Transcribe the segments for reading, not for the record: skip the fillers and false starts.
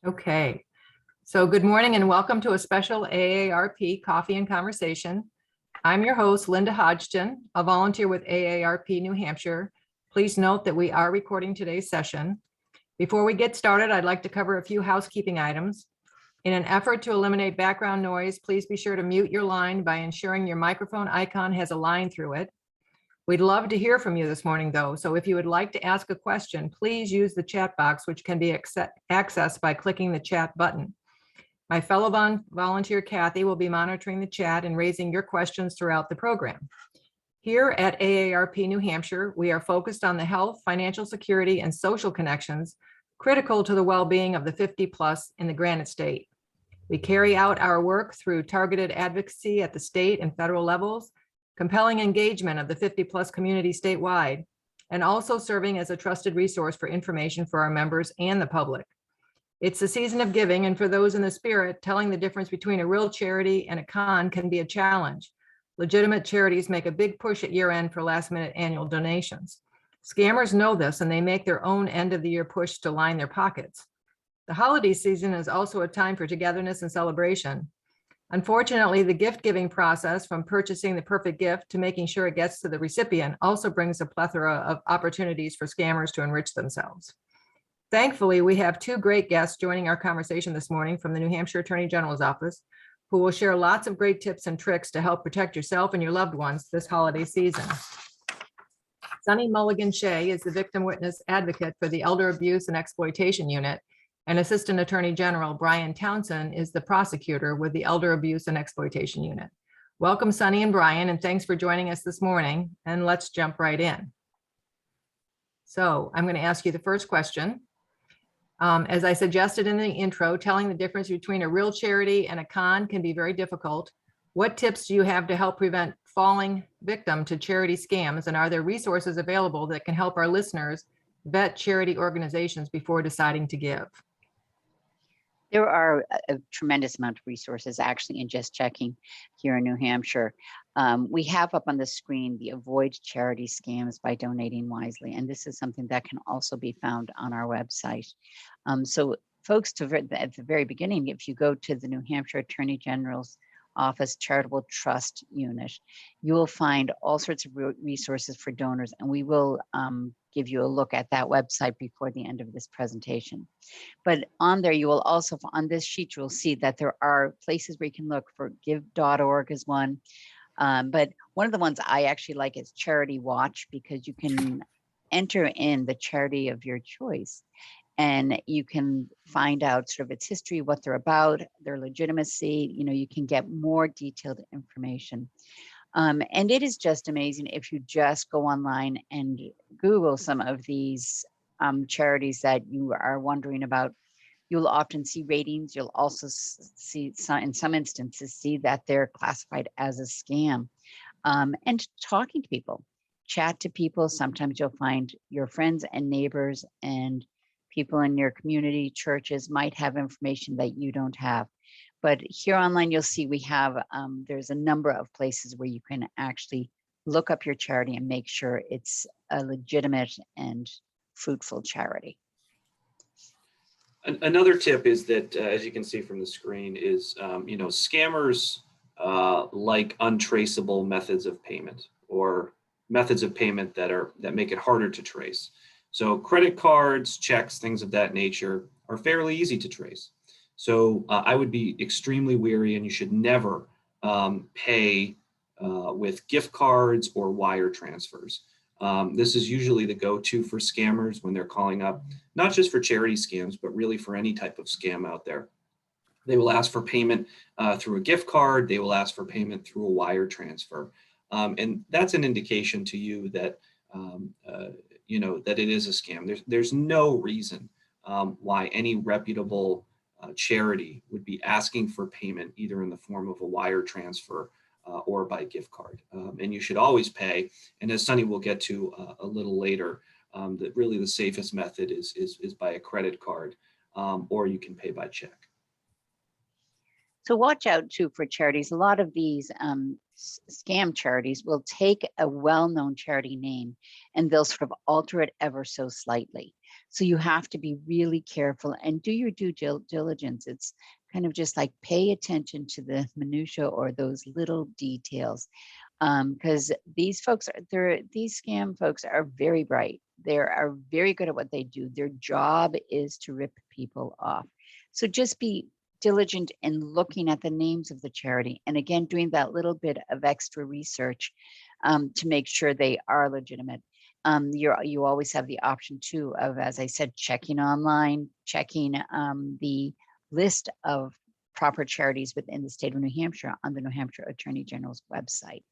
Okay, so good morning and welcome to a special AARP Coffee and Conversation. I'm your host, Linda Hodgson, a volunteer with AARP New Hampshire. Please note that we are recording today's session. Before we get started, I'd like to cover a few housekeeping items. In an effort to eliminate background noise, please be sure to mute your line by ensuring your microphone icon has a line through it. We'd love to hear from you this morning, though, so if you would like to ask a question, please use the chat box, which can be accessed by clicking the chat button. My fellow volunteer Kathy will be monitoring the chat and raising your questions throughout the program. Here at AARP New Hampshire, we are focused on the health, financial security, and social connections critical to the well-being of the 50+ in the Granite State. We carry out our work through targeted advocacy at the state and federal levels, compelling engagement of the 50+ community statewide, and also serving as a trusted resource for information for our members and the public. It's the season of giving, and for those in the spirit, telling the difference between a real charity and a con can be a challenge. Legitimate charities make a big push at year-end for last-minute annual donations. Scammers know this, and they make their own end-of-the-year push to line their pockets. The holiday season is also a time for togetherness and celebration. Unfortunately, the gift-giving process, from purchasing the perfect gift to making sure it gets to the recipient, also brings a plethora of opportunities for scammers to enrich themselves. Thankfully, we have two great guests joining our conversation this morning from the New Hampshire Attorney General's office, who will share lots of great tips and tricks to help protect yourself and your loved ones this holiday season. Sunny Mulligan Shea is the victim witness advocate for the Elder Abuse and Exploitation Unit, and Assistant Attorney General Bryan Townsend is the prosecutor with the Elder Abuse and Exploitation Unit. Welcome, Sunny and Bryan, and thanks for joining us this morning. And let's jump right in. So I'm going to ask you the first question. As I suggested in the intro, telling the difference between a real charity and a con can be very difficult. What tips do you have to help prevent falling victim to charity scams? And are there resources available that can help our listeners vet charity organizations before deciding to give? There are a tremendous amount of resources actually in just checking here in New Hampshire. We have up on the screen the Avoid Charity Scams by Donating Wisely, and this is something that can also be found on our website. So folks, at the very beginning, if you go to the New Hampshire Attorney General's Office Charitable Trust Unit, you will find all sorts of resources for donors, and we will give you a look at that website before the end of this presentation. But on there, you will also, on this sheet, you will see that there are places where you can look for give.org is one. But one of the ones I actually like is Charity Watch, because you can enter in the charity of your choice and you can find out sort of its history, what they're about, their legitimacy. You know, you can get more detailed information. And it is just amazing if you just go online and Google some of these charities that you are wondering about. You'll often see ratings. You'll also see, in some instances, see that they're classified as a scam. And talking to people, chat to people. Sometimes you'll find your friends and neighbors and people in your community, churches might have information that you don't have. But here online, you'll see we have, there's a number of places where you can actually look up your charity and make sure it's a legitimate and fruitful charity. Another tip is that, as you can see from the screen, is, scammers like untraceable methods of payment, or methods of payment that make it harder to trace. So credit cards, checks, things of that nature are fairly easy to trace. So I would be extremely wary, and you should never pay with gift cards or wire transfers. This is usually the go-to for scammers when they're calling up, not just for charity scams, but really for any type of scam out there. They will ask for payment through a gift card. They will ask for payment through a wire transfer. And that's an indication to you that, that it is a scam. There's no reason why any reputable charity would be asking for payment either in the form of a wire transfer or by gift card. And you should always pay. And as Sunny will get to a little later, that really the safest method is by a credit card, or you can pay by check. So watch out too for charities. A lot of these scam charities will take a well-known charity name and they'll sort of alter it ever so slightly. So you have to be really careful and do your due diligence. It's kind of just like pay attention to the minutia or those little details, because these scam folks are very bright. They are very good at what they do. Their job is to rip people off. So just be diligent in looking at the names of the charity. And again, doing that little bit of extra research to make sure they are legitimate. You always have the option too of, as I said, checking online, checking the list of proper charities within the state of New Hampshire on the New Hampshire Attorney General's website.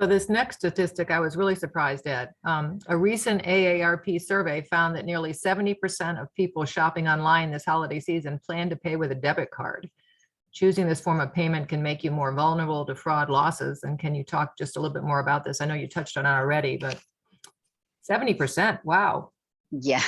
So this next statistic I was really surprised at. A recent AARP survey found that nearly 70% of people shopping online this holiday season plan to pay with a debit card. Choosing this form of payment can make you more vulnerable to fraud losses. And can you talk just a little bit more about this? I know you touched on it already, but 70%, wow. Yeah.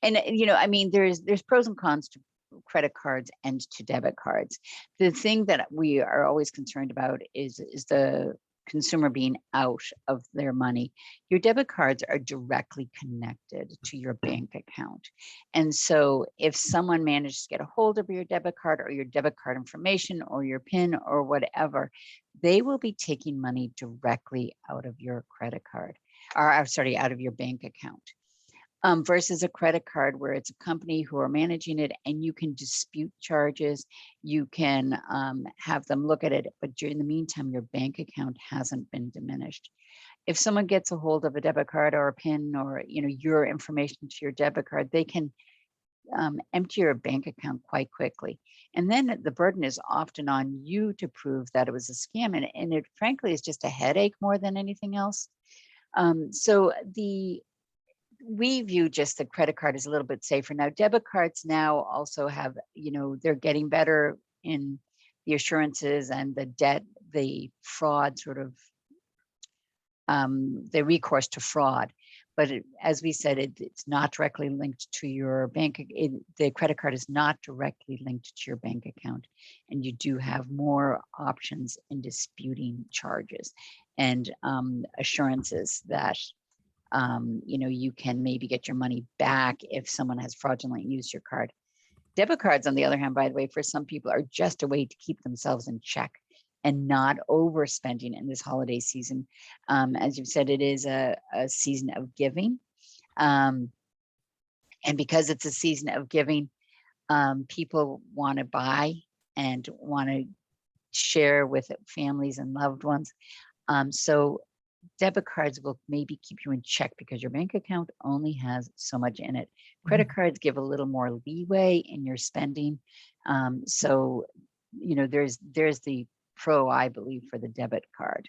And, I mean, there's pros and cons to credit cards and to debit cards. The thing that we are always concerned about is the consumer being out of their money. Your debit cards are directly connected to your bank account. And so if someone manages to get a hold of your debit card or your debit card information or your PIN or whatever, they will be taking money directly out of your credit card, or sorry, out of your bank account. Versus a credit card where it's a company who are managing it and you can dispute charges, you can have them look at it, but during the meantime, your bank account hasn't been diminished. If someone gets a hold of a debit card or a PIN or your information to your debit card, they can empty your bank account quite quickly. And then the burden is often on you to prove that it was a scam. And it frankly is just a headache more than anything else. So we view just the credit card as a little bit safer. Now, debit cards now also have, they're getting better in the assurances and the fraud sort of, the recourse to fraud. But as we said, it's not directly linked to your bank. The credit card is not directly linked to your bank account. And you do have more options in disputing charges and assurances that you can maybe get your money back if someone has fraudulently used your card. Debit cards, on the other hand, by the way, for some people are just a way to keep themselves in check and not overspending in this holiday season. As you've said, it is a season of giving. And because it's a season of giving, people want to buy and want to share with families and loved ones. So debit cards will maybe keep you in check because your bank account only has so much in it. Credit cards give a little more leeway in your spending. So, there's the pro, I believe, for the debit card.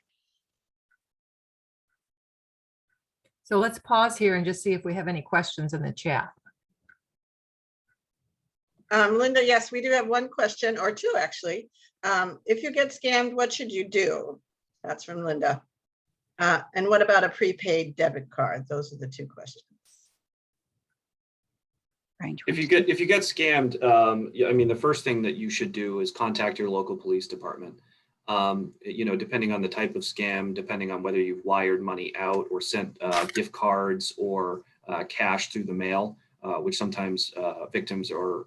So let's pause here and just see if we have any questions in the chat. Linda, yes, we do have one question or two, actually. If you get scammed, what should you do? That's from Linda. And what about a prepaid debit card? Those are the two questions. If you get scammed, I mean, the first thing that you should do is contact your local police department. Depending on the type of scam, depending on whether you've wired money out or sent gift cards or cash through the mail, which sometimes victims are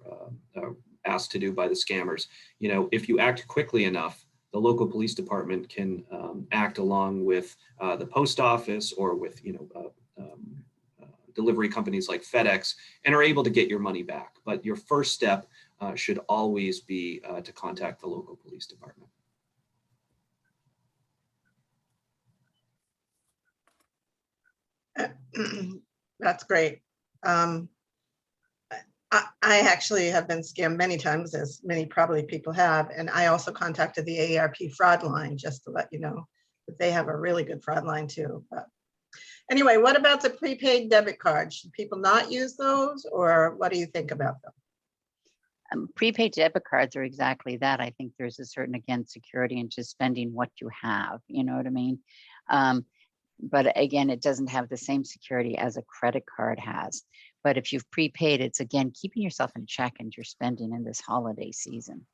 asked to do by the scammers. If you act quickly enough, the local police department can act along with the post office or with delivery companies like FedEx and are able to get your money back. But your first step should always be to contact the local police department. That's great. I actually have been scammed many times, as many probably people have, and I also contacted the AARP fraud line just to let you know that they have a really good fraud line too. But anyway, what about the prepaid debit card? Should people not use those, or what do you think about them? Prepaid debit cards are exactly that. I think there's a certain, again, security in just spending what you have, you know what I mean? But again, it doesn't have the same security as a credit card has. But if you've prepaid, it's again, keeping yourself in check and your spending in this holiday season.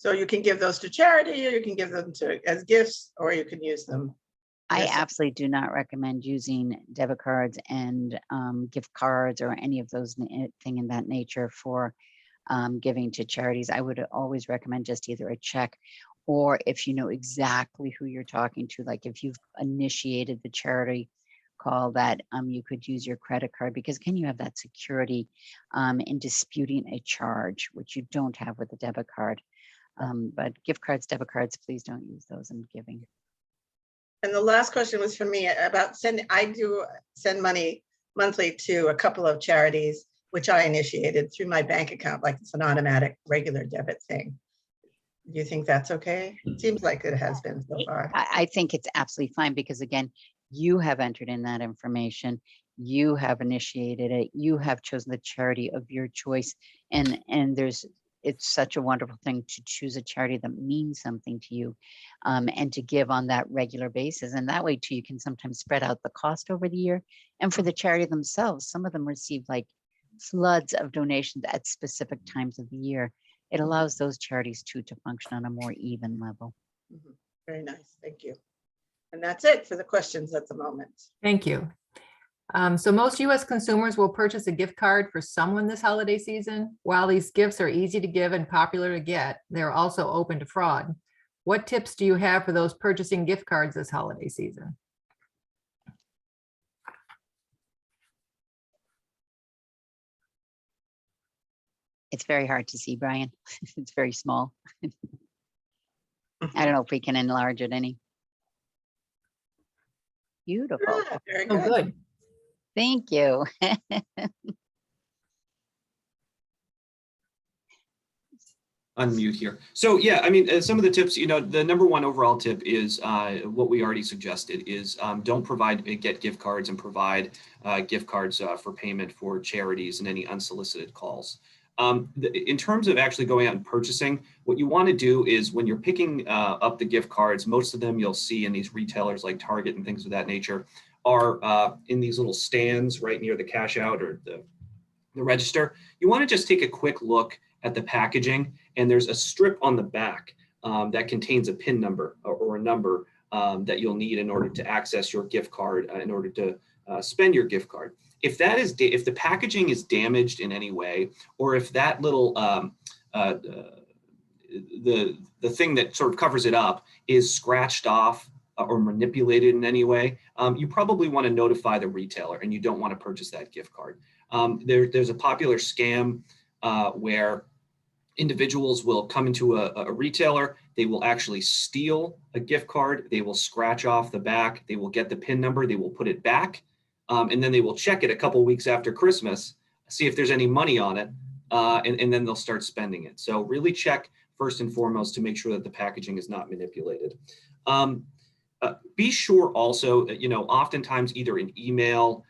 So you can give those to charity, or you can give them to as gifts, or you can use them. I Yes. absolutely do not recommend using debit cards and gift cards or any of those thing in that nature for giving to charities. I would always recommend just either a check, or if you know exactly who you're talking to, like if you've initiated the charity call, that you could use your credit card, because can you have that security in disputing a charge, which you don't have with a debit card. But gift cards, debit cards, please don't use those in giving. And the last question was for me about sending. I do send money monthly to a couple of charities, which I initiated through my bank account, like it's an automatic regular debit thing. Do you think that's okay? It seems like it has been so far. I think it's absolutely fine, because again, you have entered in that information, you have initiated it, you have chosen the charity of your choice, and it's such a wonderful thing to choose a charity that means something to you, and to give on that regular basis. And that way too, you can sometimes spread out the cost over the year. And for the charity themselves, some of them receive like floods of donations at specific times of the year. It allows those charities too to function on a more even level. Very nice, thank you. And that's it for the questions at the moment. Thank you. So most US consumers will purchase a gift card for someone this holiday season. While these gifts are easy to give and popular to get, they're also open to fraud. What tips do you have for those purchasing gift cards this holiday season? It's very hard to see, Brian. It's very small. I don't know if we can enlarge it any. Beautiful. Yeah, very Oh, good. good. Thank you. Unmute here. So yeah, I mean, some of the tips, you know, the number one overall tip is what we already suggested is don't get gift cards and provide gift cards for payment for charities and any unsolicited calls. In terms of actually going out and purchasing, what you want to do is when you're picking up the gift cards, most of them you'll see in these retailers like Target and things of that nature are in these little stands right near the cash out or the register. You want to just take a quick look at the packaging, and there's a strip on the back that contains a PIN number or a number that you'll need in order to access your gift card in order to spend your gift card. If the packaging is damaged in any way, or if that little the thing that sort of covers it up is scratched off or manipulated in any way, you probably want to notify the retailer, and you don't want to purchase that gift card. There's a popular scam where individuals will come into a retailer, they will actually steal a gift card, they will scratch off the back, they will get the PIN number, they will put it back, and then they will check it a couple weeks after Christmas, see if there's any money on it, and then they'll start spending it. So really check first and foremost to make sure that the packaging is not manipulated. Be sure also, you know, oftentimes either an email,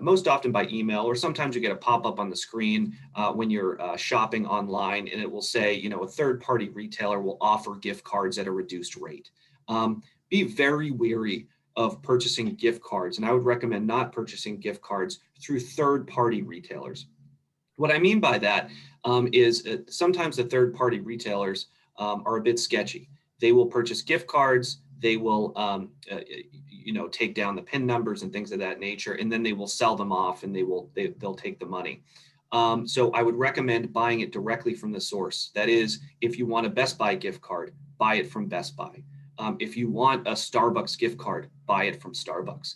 most often by email, or sometimes you get a pop-up on the screen when you're shopping online, and it will say, you know, a third-party retailer will offer gift cards at a reduced rate. Be very wary of purchasing gift cards, and I would recommend not purchasing gift cards through third-party retailers. What I mean by that is sometimes the third-party retailers are a bit sketchy. They will purchase gift cards, they will you know, take down the PIN numbers and things of that nature, and then they will sell them off and they'll take the money. So I would recommend buying it directly from the source. That is, if you want a Best Buy gift card, buy it from Best Buy. If you want a Starbucks gift card, buy it from Starbucks.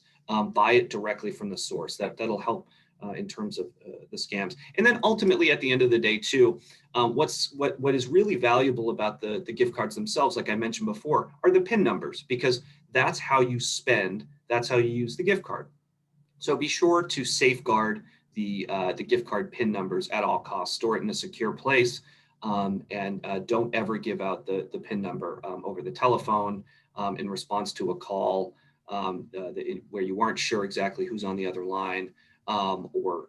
Buy it directly from the source. That'll help in terms of the scams. And then ultimately at the end of the day too, what is really valuable about the gift cards themselves, like I mentioned before, are the PIN numbers, because that's how you spend, that's how you use the gift card. So be sure to safeguard the gift card PIN numbers at all costs, store it in a secure place, and don't ever give out the PIN number over the telephone in response to a call where you weren't sure exactly who's on the other line, or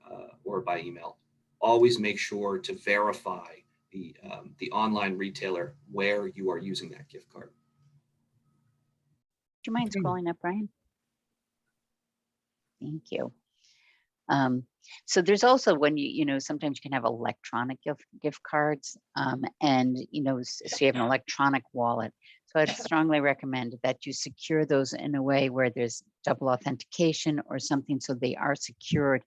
by email. Always make sure to verify the online retailer where you are using that gift card. Do you mind Okay. scrolling up, Brian? Thank you. So there's also when sometimes you can have electronic gift cards, and so you have an electronic wallet. So I'd strongly recommend that you secure those in a way where there's double authentication or something, so they are secured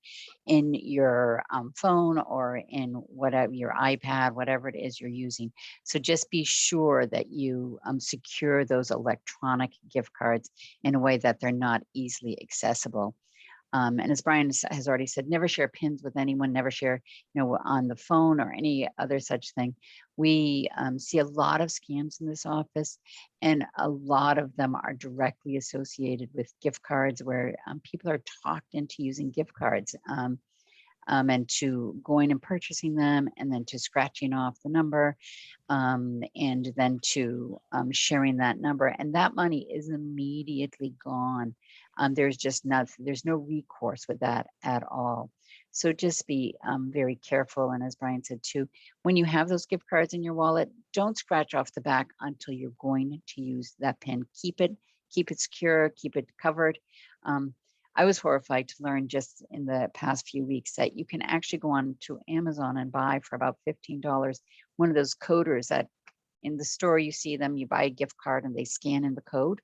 in your phone or in whatever your iPad, whatever it is you're using. So just be sure that you secure those electronic gift cards in a way that they're not easily accessible. And as Bryan has already said, never share pins with anyone, never share, on the phone or any other such thing. We see a lot of scams in this office, and a lot of them are directly associated with gift cards where people are talked into using gift cards and to going and purchasing them, and then to scratching off the number, and then to sharing that number. And that money is immediately gone. There's just nothing, there's no recourse with that at all. So just be very careful. And as Bryan said too, when you have those gift cards in your wallet, don't scratch off the back until you're going to use that pin. Keep it secure, keep it covered. I was horrified to learn just in the past few weeks that you can actually go on to Amazon and buy for about $15 one of those coders that in the store you see them, you buy a gift card and they scan in the code.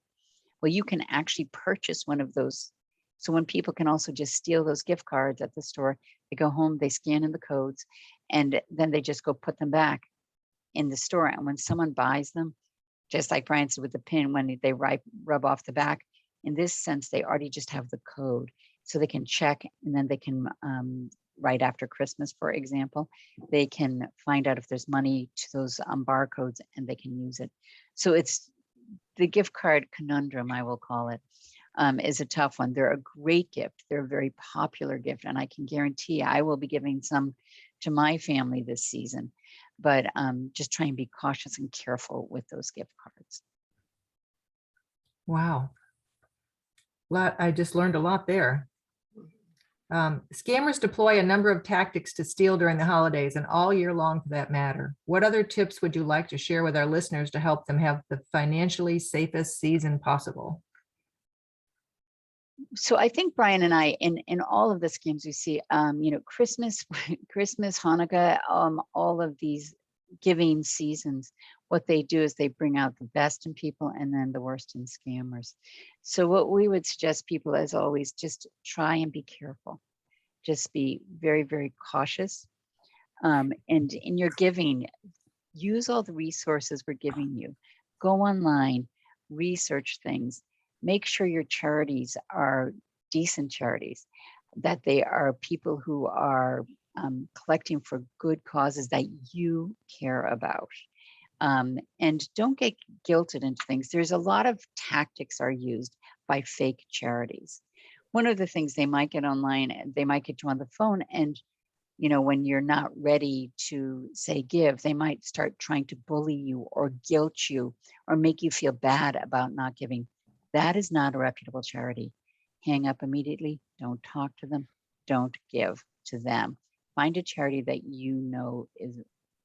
Well, you can actually purchase one of those. So when people can also just steal those gift cards at the store, they go home, they scan in the codes, and then they just go put them back in the store. And when someone buys them, just like Bryan said with the pin, when they rub off the back, in this sense, they already just have the code. So they can check, and then they can, right after Christmas, for example, they can find out if there's money to those barcodes and they can use it. So it's the gift card conundrum, I will call it, is a tough one. They're a great gift. They're a very popular gift. And I can guarantee I will be giving some to my family this season. But just try and be cautious and careful with those gift cards. Wow. I just learned a lot there. Scammers deploy a number of tactics to steal during the holidays and all year long for that matter. What other tips would you like to share with our listeners to help them have the financially safest season possible? So I think Bryan and I, in all of the schemes we see, Christmas, Hanukkah, all of these giving seasons, what they do is they bring out the best in people and then the worst in scammers. So what we would suggest people, as always, just try and be careful. Just be very, very cautious. And in your giving, use all the resources we're giving you. Go online, research things. Make sure your charities are decent charities, that they are people who are collecting for good causes that you care about. And don't get guilted into things. There's a lot of tactics are used by fake charities. One of the things they might get online, they might get you on the phone, and when you're not ready to say give, they might start trying to bully you or guilt you or make you feel bad about not giving. That is not a reputable charity. Hang up immediately. Don't talk to them. Don't give to them. Find a charity that you know is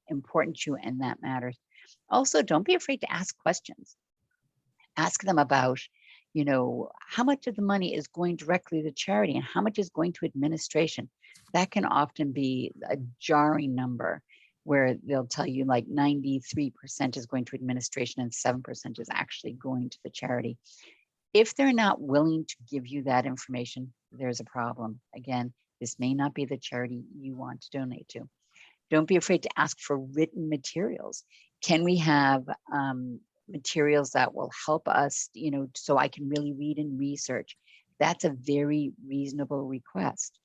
important to you and that matters. Also, don't be afraid to ask questions. Ask them about, how much of the money is going directly to charity and how much is going to administration. That can often be a jarring number where they'll tell you like 93% is going to administration and 7% is actually going to the charity. If they're not willing to give you that information, there's a problem. Again, this may not be the charity you want to donate to. Don't be afraid to ask for written materials. Can we have materials that will help us, so I can really read and research? That's a very reasonable request.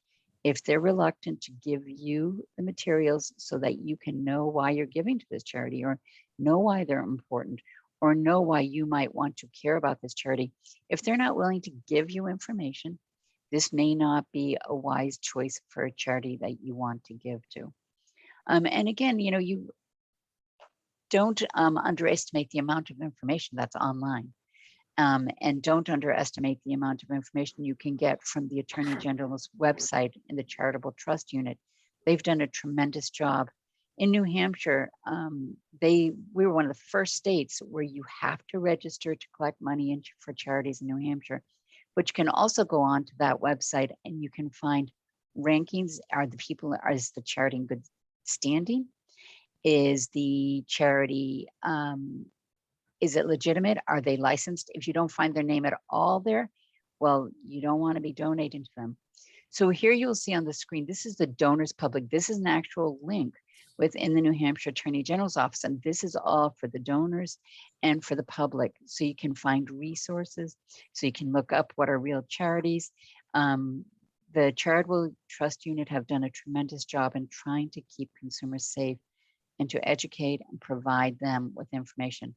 If they're reluctant to give you the materials so that you can know why you're giving to this charity, or know why they're important, or know why you might want to care about this charity, if they're not willing to give you information, this may not be a wise choice for a charity that you want to give to. And again, you don't underestimate the amount of information that's online. And don't underestimate the amount of information you can get from the Attorney General's website in the Charitable Trust Unit. They've done a tremendous job. In New Hampshire, we were one of the first states where you have to register to collect money for charities in New Hampshire, but you can also go on to that website and you can find rankings are the people, is the charity in good standing? Is the charity, is it legitimate? Are they licensed? If you don't find their name at all there, well, you don't want to be donating to them. So here you'll see on the screen, this is the donors public. This is an actual link within the New Hampshire Attorney General's office. And this is all for the donors and for the public. So you can find resources. So you can look up what are real charities. The Charitable Trust Unit have done a tremendous job in trying to keep consumers safe and to educate and provide them with information.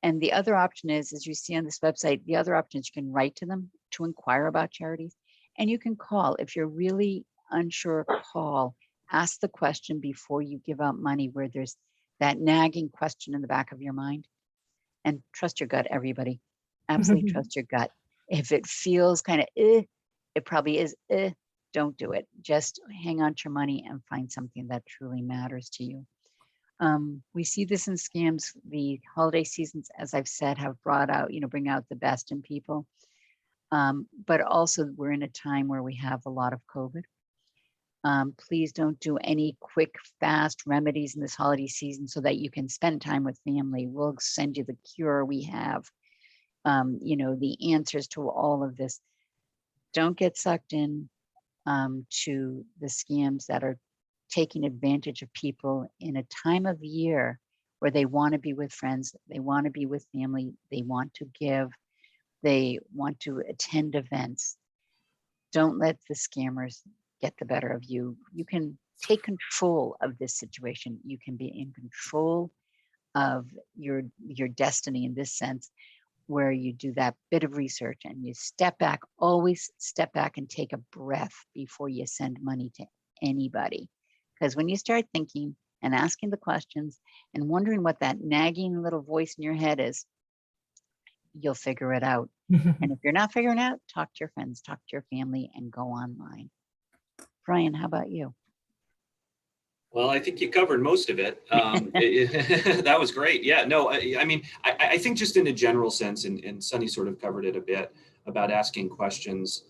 And the other option is, as you see on this website, the other option is you can write to them to inquire about charities, and you can call. If you're really unsure, call, ask the question before you give out money where there's that nagging question in the back of your mind. And trust your gut, everybody. Absolutely trust your gut. If it feels kind of, it probably is, don't do it. Just hang on to your money and find something that truly matters to you. We see this in scams. The holiday seasons, as I've said, have brought out, bring out the best in people. But also we're in a time where we have a lot of COVID. Please don't do any quick, fast remedies in this holiday season so that you can spend time with family. We'll send you the cure we have, the answers to all of this. Don't get sucked in to the scams that are taking advantage of people in a time of year where they want to be with friends, they want to be with family, they want to give, they want to attend events. Don't let the scammers get the better of you. You can take control of this situation. You can be in control of your destiny in this sense, where you do that bit of research and you step back, always step back and take a breath before you send money to anybody. Because when you start thinking and asking the questions and wondering what that nagging little voice in your head is, you'll figure it out. And if you're not figuring it out, talk to your friends, talk to your family, and go online. Bryan, how about you? Well, I think you covered most of it. That was great. Yeah, no, I mean, I think just in a general sense, and Sunny sort of covered it a bit about asking questions.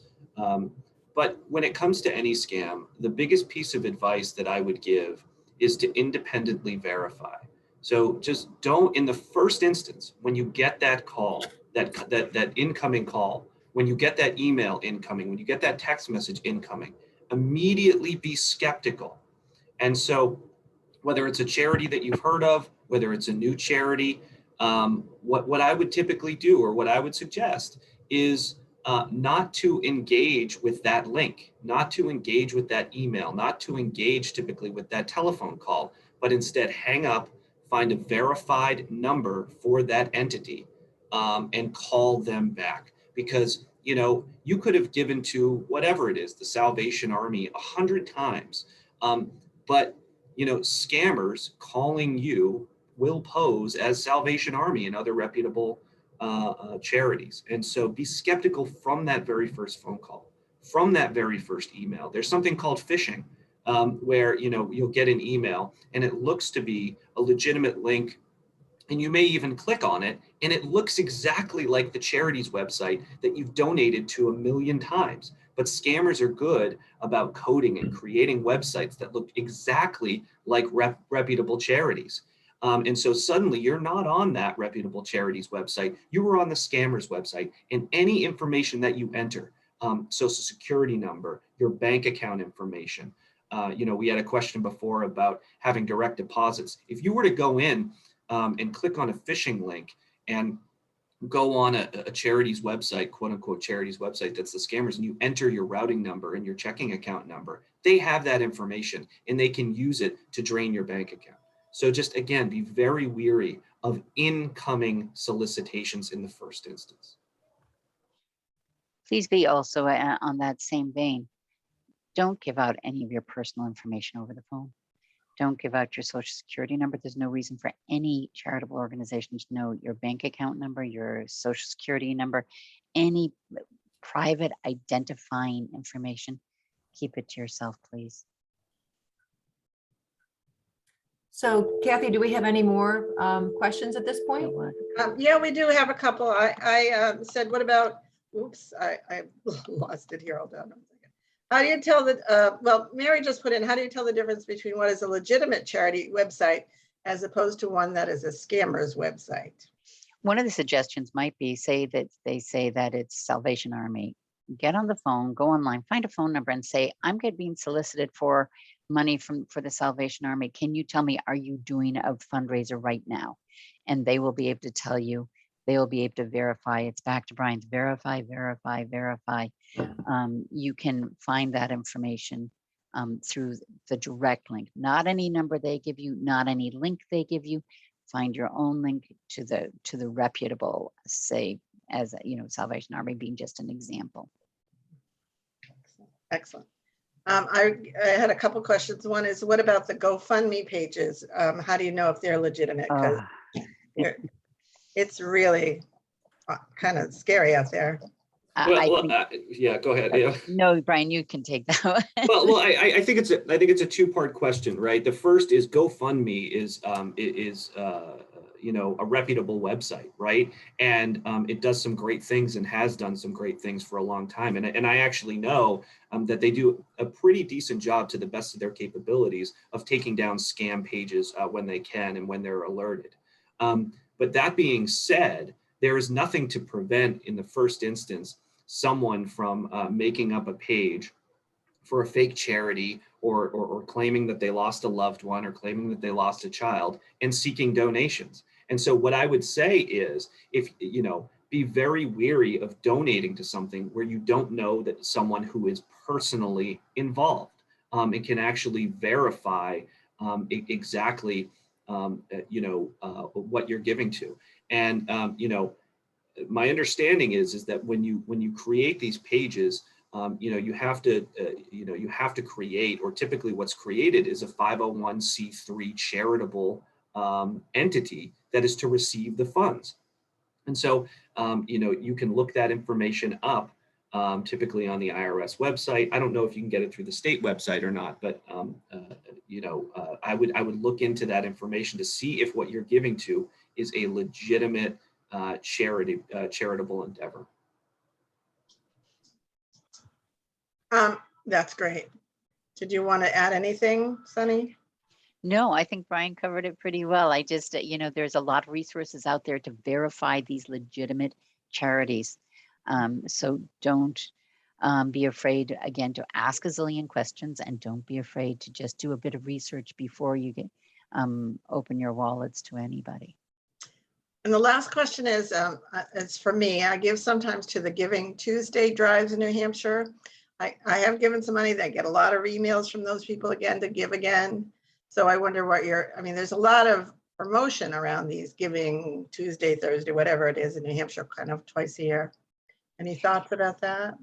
But when it comes to any scam, the biggest piece of advice that I would give is to independently verify. So just don't, in the first instance, when you get that call, that incoming call, when you get that email incoming, when you get that text message incoming, immediately be skeptical. And so whether it's a charity that you've heard of, whether it's a new charity, what I would typically do, or what I would suggest, is not to engage with that link, not to engage with that email, not to engage typically with that telephone call, but instead hang up, find a verified number for that entity, and call them back. Because you could have given to whatever it is, the Salvation Army 100 times, but scammers calling you will pose as Salvation Army and other reputable charities. And so be skeptical from that very first phone call, from that very first email. There's something called phishing, where you'll get an email and it looks to be a legitimate link, and you may even click on it and it looks exactly like the charity's website that you've donated to 1 million times. But scammers are good about coding and creating websites that look exactly like reputable charities. And so suddenly you're not on that reputable charity's website, you were on the scammer's website, and any information that you enter, social security number, your bank account information, we had a question before about having direct deposits. If you were to go in and click on a phishing link and go on a charity's website, quote unquote charity's website, that's the scammers, and you enter your routing number and your checking account number, they have that information and they can use it to drain your bank account. So just, again, be very wary of incoming solicitations in the first instance. Please be also on that same vein. Don't give out any of your personal information over the phone. Don't give out your social security number. There's no reason for any charitable organization to know your bank account number, your social security number, any private identifying information. Keep it to yourself, please. So Kathy, do we have any more questions at this point? Yeah, we do have a couple. I said, what about, oops, I lost it here. Hold on a second. How do you tell the, well, Mary just put in, how do you tell the difference between what is a legitimate charity website as opposed to one that is a scammer's website? One of the suggestions might be say that they say that it's Salvation Army. Get on the phone, go online, find a phone number and say, I'm being solicited for money for the Salvation Army. Can you tell me, are you doing a fundraiser right now? And they will be able to tell you, they will be able to verify. It's back to Brian's verify, verify, verify. You can find that information through the direct link, not any number they give you, not any link they give you. Find your own link to the reputable, say, as you know, Salvation Army being just an example. Excellent. I had a couple questions. One is, what about the GoFundMe pages? How do you know if they're legitimate? Because it's really kind of scary out there. Yeah, go ahead. Yeah. No, Brian, you can take that one. Well, I think it's a two-part question, right? The first is GoFundMe is you know, a reputable website, right? And it does some great things and has done some great things for a long time. And I actually know that they do a pretty decent job, to the best of their capabilities, of taking down scam pages when they can and when they're alerted. But that being said, there is nothing to prevent, in the first instance, someone from making up a page for a fake charity or claiming that they lost a loved one or claiming that they lost a child and seeking donations. And so what I would say is, if you know, be very weary of donating to something where you don't know that someone who is personally involved and can actually verify exactly you know, what you're giving to. And you know, my understanding is that when you create these pages, you know, you have to create, or typically what's created is a 501c3 charitable entity that is to receive the funds. And so, you know, you can look that information up typically on the IRS website. I don't know if you can get it through the state website or not, but you know, I would look into that information to see if what you're giving to is a legitimate charitable endeavor. That's great. Did you want to add anything, Sunny? No, I think Brian covered it pretty well. I just, you know, there's a lot of resources out there to verify these legitimate charities. So don't be afraid, again, to ask a zillion questions, and don't be afraid to just do a bit of research before you get open your wallets to anybody. And the last question is, it's for me. I give sometimes to the Giving Tuesday drives in New Hampshire. I have given some money. They get a lot of emails from those people again to give again. So I wonder what I mean, there's a lot of promotion around these Giving Tuesday, Thursday, whatever it is in New Hampshire, kind of twice a year. Any thoughts about that?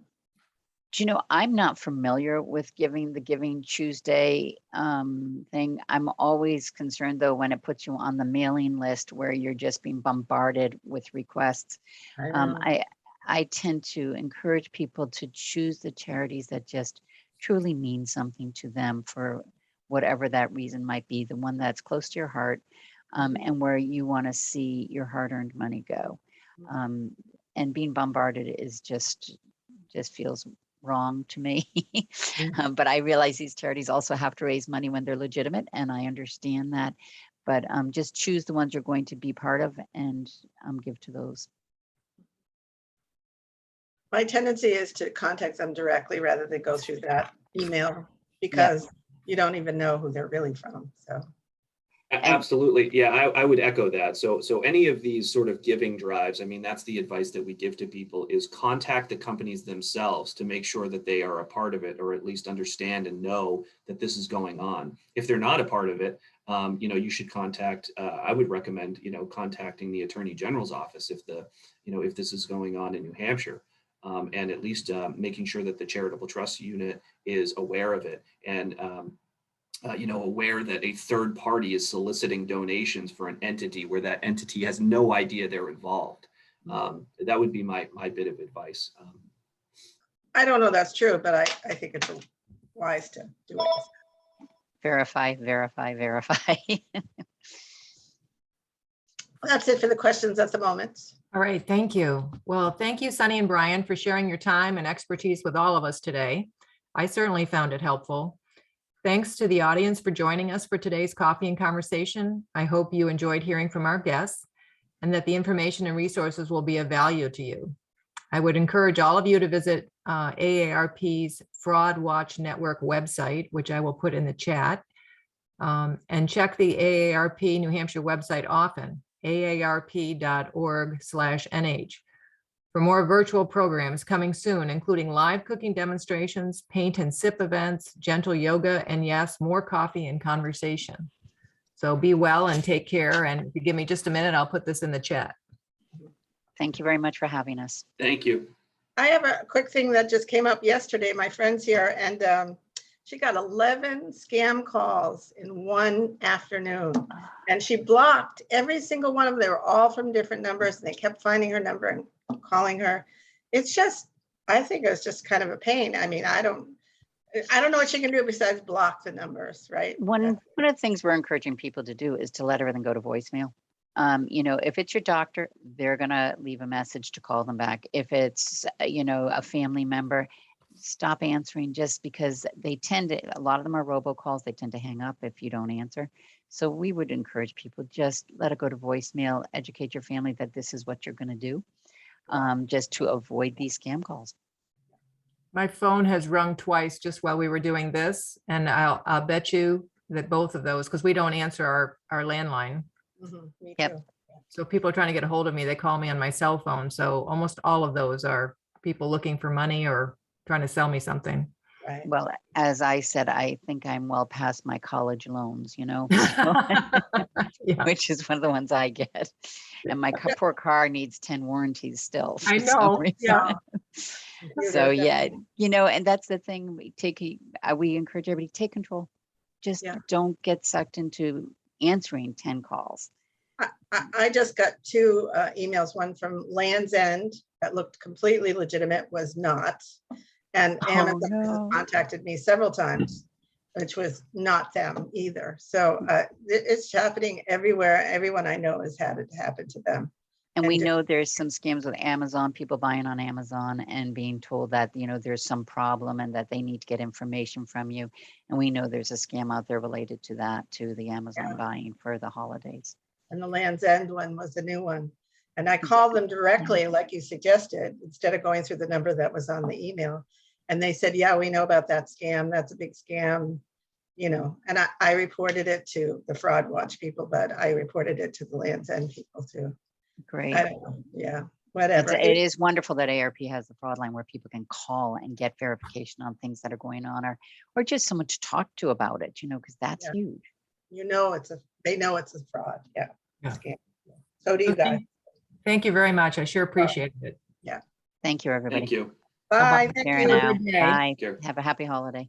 Do you know, I'm not familiar with the Giving Tuesday thing. I'm always concerned, though, when it puts you on the mailing list where you're just being bombarded with requests. I tend to encourage people to choose the charities that just truly mean something to them, for whatever that reason might be, the one that's close to your heart, and where you want to see your hard-earned money go. And being bombarded is just feels wrong to me. But I realize these charities also have to raise money when they're legitimate, and I understand that. But just choose the ones you're going to be part of and give to those. My tendency is to contact them directly rather than go through that email, because you don't even know who they're really from. So. Absolutely. Yeah, I would echo that. So any of these sort of giving drives, I mean, that's the advice that we give to people, is contact the companies themselves to make sure that they are a part of it, or at least understand and know that this is going on. If they're not a part of it, you know, you should contact, I would recommend, you know, contacting the Attorney General's office if if this is going on in New Hampshire. And at least making sure that the charitable trust unit is aware of it, and you know, aware that a third party is soliciting donations for an entity where that entity has no idea they're involved. That would be my bit of advice. I don't know that's true, but I think it's wise to do it. Verify, verify, verify. That's it for the questions at the moment. All right, thank you. Well, thank you, Sunny and Brian, for sharing your time and expertise with all of us today. I certainly found it helpful. Thanks to the audience for joining us for today's coffee and conversation. I hope you enjoyed hearing from our guests and that the information and resources will be of value to you. I would encourage all of you to visit AARP's Fraud Watch Network website, which I will put in the chat, and check the AARP New Hampshire website often, aarp.org/nh. For more virtual programs coming soon, including live cooking demonstrations, paint and sip events, gentle yoga, and yes, more coffee and conversation. So be well and take care. And if you give me just a minute, I'll put this in the chat. Thank you very much for having us. Thank you. I have a quick thing that just came up yesterday. My friend's here, and she got 11 scam calls in one afternoon, and she blocked every single one of them. They were all from different numbers, and they kept finding her number and calling her. It's just, I think it's just kind of a pain. I mean, I don't know what she can do besides block the numbers, right? One of the things we're encouraging people to do is to let everything go to voicemail. If it's your doctor, they're going to leave a message to call them back. If it's, a family member, stop answering, just because they a lot of them are robocalls. They tend to hang up if you don't answer. So we would encourage people, just let it go to voicemail, educate your family that this is what you're going to do, just to avoid these scam calls. My phone has rung twice just while we were doing this, and I'll bet you that both of those, because we don't answer our landline. Me Yep. too. So people are trying to get a hold of me, they call me on my cell phone. So almost all of those are people looking for money or trying to sell me something. Right. Well, as I said, I think I'm well past my college loans, Yeah. which is one of the ones I get. And my poor car needs 10 warranties still. I for some know, reason. yeah. So yeah, and that's the thing, we encourage everybody to take control. Just Yeah. don't get sucked into answering 10 calls. I just got 2 emails, one from Land's End that looked completely legitimate, was not. And Amazon has contacted me several times, which was not them either. So it's happening everywhere. Everyone I know has had it happen to them. And we know there's some scams with Amazon, people buying on Amazon and being told that, there's some problem and that they need to get information from you. And we know there's a scam out there related to that, to the Amazon buying for the holidays. And the Land's End one was the new one. And I called them directly, like you suggested, instead of going through the number that was on the email. And they said, yeah, we know about that scam. That's a big scam, and I reported it to the Fraud Watch people, but I reported it to the Land's End people too. Great. I don't know. Yeah, whatever. It is wonderful that ARP has the fraud line where people can call and get verification on things that are going on, or just someone to talk to about it, because that's huge. They know it's a fraud. Yeah. Yeah. Scam. So do you guys. Thank you very much. I sure appreciate it. Thank you, everybody. Thank you. Bye. Take Thank care you. now. Good day. Bye. Take care. Have a happy holiday.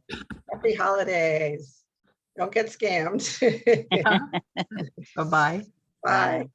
Happy holidays. Don't get scammed. Bye-bye. Bye.